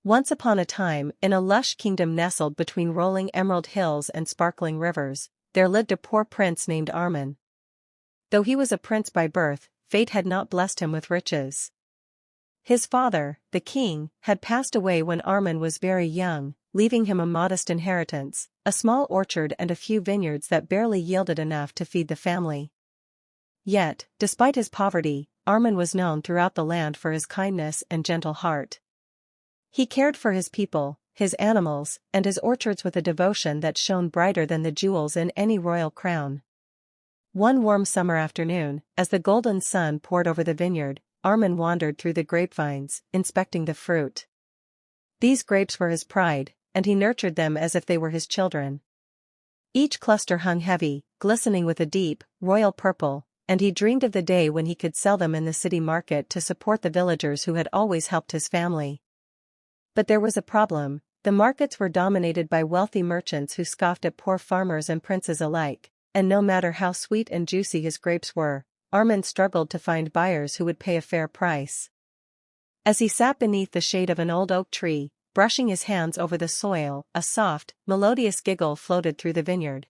Once upon a time, in a lush kingdom nestled between rolling emerald hills and sparkling rivers, there lived a poor prince named Armin. Though he was a prince by birth, fate had not blessed him with riches. His father, the king, had passed away when Armin was very young, leaving him a modest inheritance, a small orchard and a few vineyards that barely yielded enough to feed the family. Yet, despite his poverty, Armin was known throughout the land for his kindness and gentle heart. He cared for his people, his animals, and his orchards with a devotion that shone brighter than the jewels in any royal crown. One warm summer afternoon, as the golden sun poured over the vineyard, Armin wandered through the grapevines, inspecting the fruit. These grapes were his pride, and he nurtured them as if they were his children. Each cluster hung heavy, glistening with a deep, royal purple, and he dreamed of the day when he could sell them in the city market to support the villagers who had always helped his family. But there was a problem: the markets were dominated by wealthy merchants who scoffed at poor farmers and princes alike, and no matter how sweet and juicy his grapes were, Armin struggled to find buyers who would pay a fair price. As he sat beneath the shade of an old oak tree, brushing his hands over the soil, a soft, melodious giggle floated through the vineyard.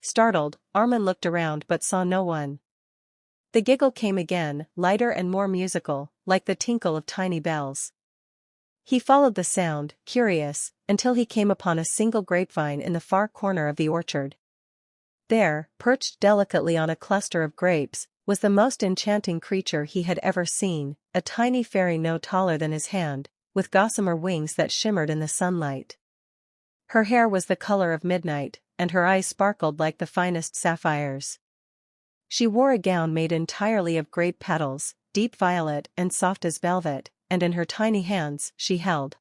Startled, Armin looked around but saw no one. The giggle came again, lighter and more musical, like the tinkle of tiny bells. He followed the sound, curious, until he came upon a single grapevine in the far corner of the orchard. There, perched delicately on a cluster of grapes, was the most enchanting creature he had ever seen, a tiny fairy no taller than his hand, with gossamer wings that shimmered in the sunlight. Her hair was the color of midnight, and her eyes sparkled like the finest sapphires. She wore a gown made entirely of grape petals, deep violet and soft as velvet, and in her tiny hands she held